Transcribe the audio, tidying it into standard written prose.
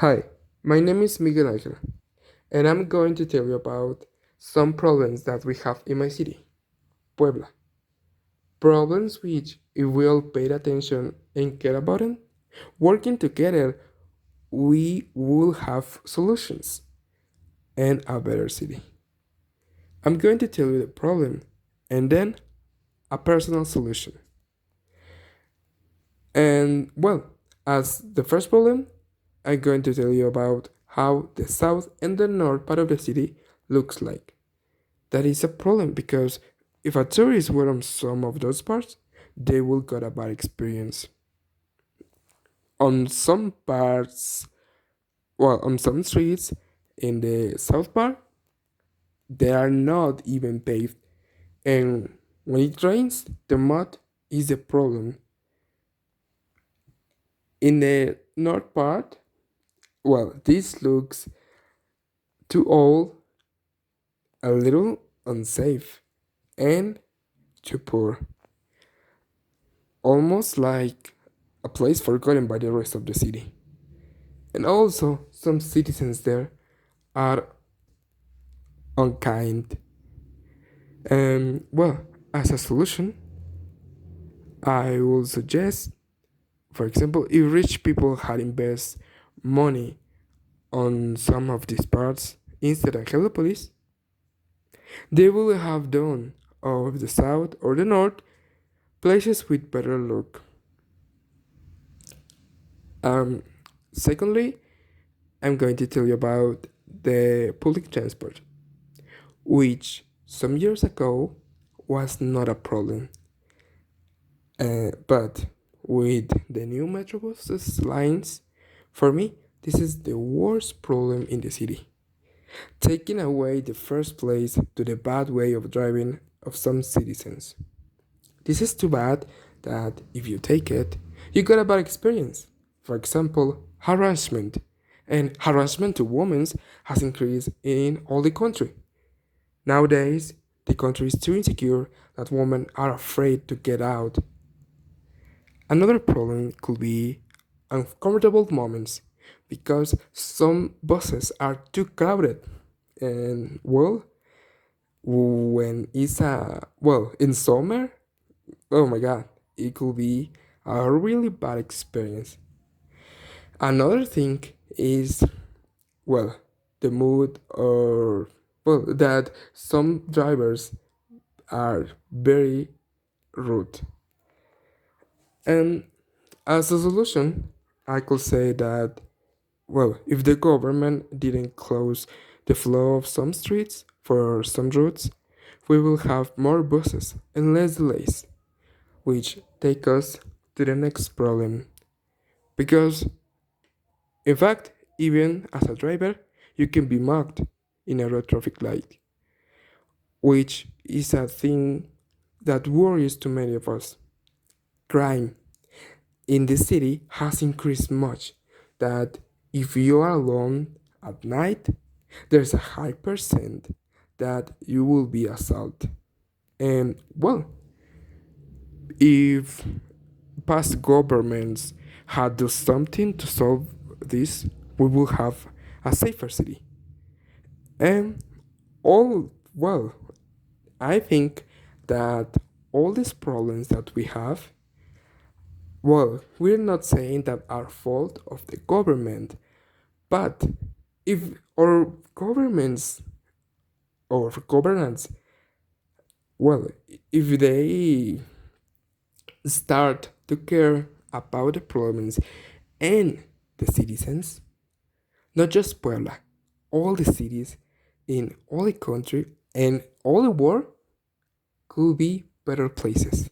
Hi, my name is Miguel Angel, and I'm going to tell you about some problems that we have in my city, Puebla. Problems which, if we all paid attention and care about them, working together, we will have solutions and a better city. I'm going to tell you the problem and then a personal solution. And well, as the first problem, I'm going to tell you about how the south and the north part of the city looks like. That is a problem because if a tourist were on some of those parts, they will get a bad experience. On some parts, well, on some streets in the south part, they are not even paved, and when it rains, the mud is a problem. In the north part, well, this looks too old, a little unsafe, and too poor, almost like a place forgotten by the rest of the city. And also, some citizens there are unkind. Well, as a solution, I will suggest, for example, if rich people had invest money on some of these parts instead of help the police, they would have done of the south or the north places with better look. Um, Secondly, I'm going to tell you about the public transport, which some years ago was not a problem. But with the new Metrobuses lines, for me, this is the worst problem in the city. Taking away the first place to the bad way of driving of some citizens. This is too bad that if you take it, you got a bad experience. For example, harassment. And harassment to women has increased in all the country. Nowadays, the country is too insecure that women are afraid to get out. Another problem could be uncomfortable moments because some buses are too crowded. And well, when it's in summer, oh my god, it could be a really bad experience. Another thing is, well, the mood or, well, that some drivers are very rude. And as a solution, I could say that, well, if the government didn't close the flow of some streets for some routes, we will have more buses and less delays, which take us to the next problem. Because, in fact, even as a driver, you can be marked in a red traffic light, which is a thing that worries too many of us. Crime in the city has increased much that if you are alone at night, there's a high percent that you will be assaulted. And well, if past governments had done something to solve this, we will have a safer city. And all well, I think that all these problems that we have, well, we're not saying that are fault of the government, but if our governments or governance, well, if they start to care about the problems and the citizens, not just Puebla, all the cities in all the country and all the world could be better places.